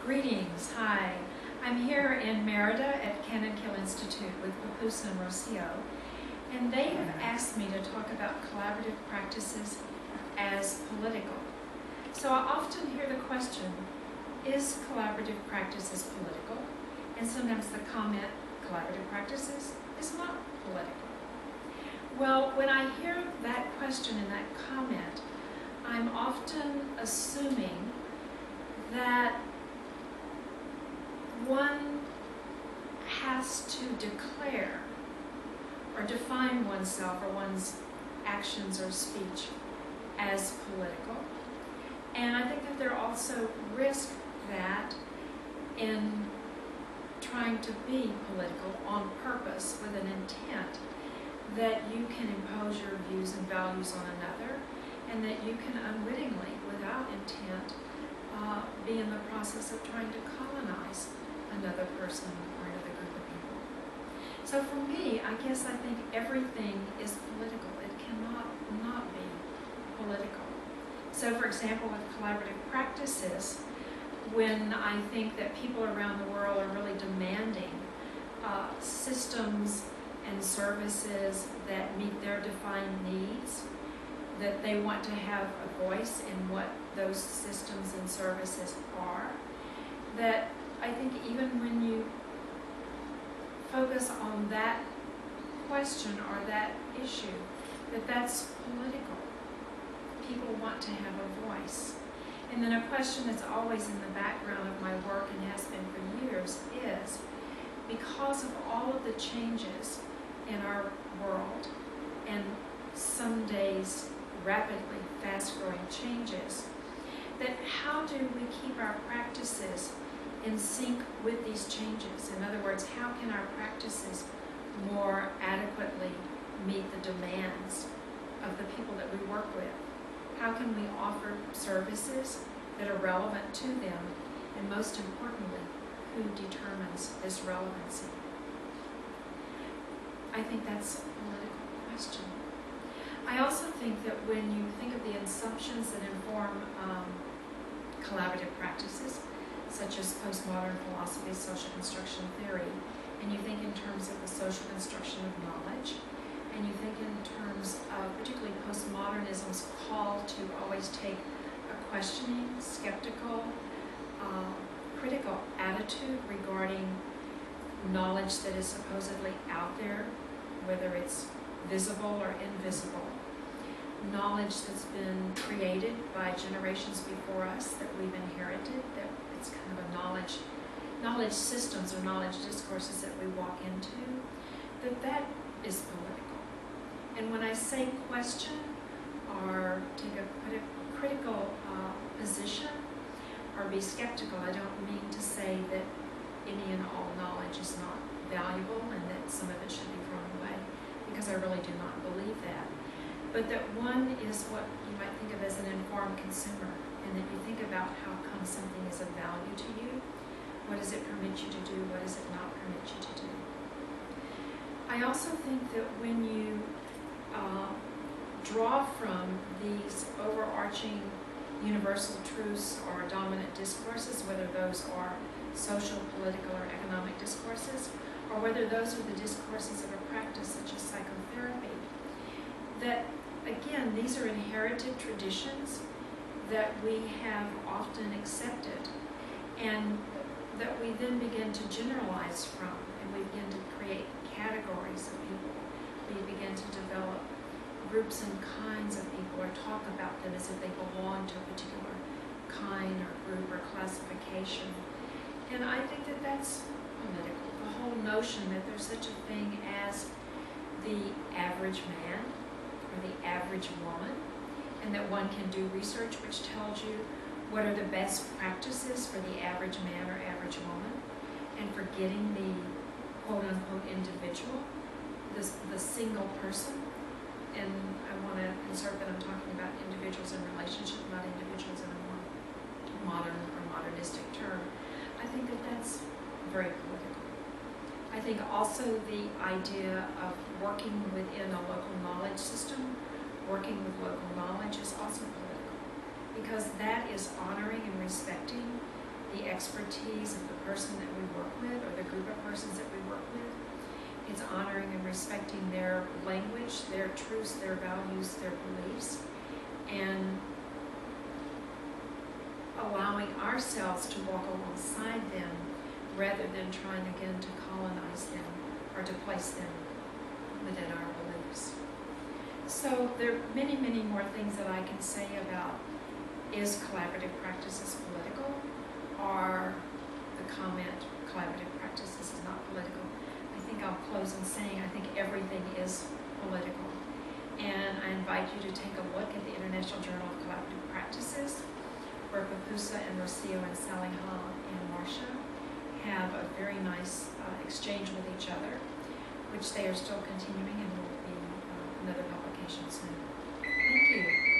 Greetings, hi. I'm here in Merida at Kanankil Institute with Papusa and Rocio, and they have asked me to talk about collaborative practices as political. So I often hear the question, is collaborative practices political? And sometimes the comment, collaborative practices is not political. Well, when I hear that question and that comment, I'm often assuming that one has to declare or define oneself or one's actions or speech as political. And I think that there are also risks that in trying to be political on purpose with an intent that you can impose your views and values on another, and that you can unwittingly, without intent, be in the process of trying to colonize another person or another group of people. So for me, I guess I think everything is political. It cannot not be political. So for example, with collaborative practices, when I think that people around the world are really demanding systems and services that meet their defined needs, that they want to have a voice in what those systems and services are, that I think even when you focus on that question or that issue, that's political. People want to have a voice. And then a question that's always in the background of my work and has been for years is, because of all of the changes in our world, and some days rapidly fast-growing changes, that how do we keep our practices in sync with these changes? In other words, how can our practices more adequately meet the demands of the people that we work with? How can we offer services that are relevant to them? And most importantly, who determines this relevancy? I think that's a political question. I also think that when you think of the assumptions that inform collaborative practices, such as postmodern philosophy, social construction theory, and you think in terms of the social construction of knowledge, and you think in terms of particularly postmodernism's call to always take a questioning, skeptical, critical attitude regarding knowledge that is supposedly out there, whether it's visible or invisible, knowledge that's been created by generations before us that we've inherited, that it's kind of a knowledge systems or knowledge discourses that we walk into, that is political. And when I say question or take a critical position or be skeptical, I don't mean to say that any and all knowledge is not valuable and that some of it should be thrown away, because I really do not believe that. But that one is what you might think of as an informed consumer, and that you think about how come something is of value to you. What does it permit you to do? What does it not permit you to do? I also think that when you draw from these overarching universal truths or dominant discourses, whether those are social, political, or economic discourses, or whether those are the discourses of a practice such as psychotherapy, that again, these are inherited traditions that we have often accepted, and that we then begin to generalize from, and we begin to create categories of people. We begin to develop groups and kinds of people, or talk about them as if they belong to a particular kind or group or classification. And I think that that's political. The whole notion that there's such a thing as the average man or the average woman, and that one can do research which tells you what are the best practices for the average man or average woman, and forgetting the quote-unquote individual, the single person. And I want to insert that I'm talking about individuals in relationship, not individuals in a more modern or modernistic term. I think that that's very political. I think also the idea of working within a local knowledge system, working with local knowledge is also political, because that is honoring and respecting the expertise of the person that we work with or the group of persons that we work with. It's honoring and respecting their language, their truths, their values, their beliefs, and allowing ourselves to walk alongside them rather than trying again to colonize them or to place them within our beliefs. So there are many, many more things that I can say about is collaborative practices political, or the comment collaborative practices is not political. I think I'll close in saying I think everything is political. And I invite you to take a look at the International Journal of Collaborative Practices, where Papusa and Rocio and Saliha and Marcia have a very nice exchange with each other, which they are still continuing and will be another publication soon. Thank you.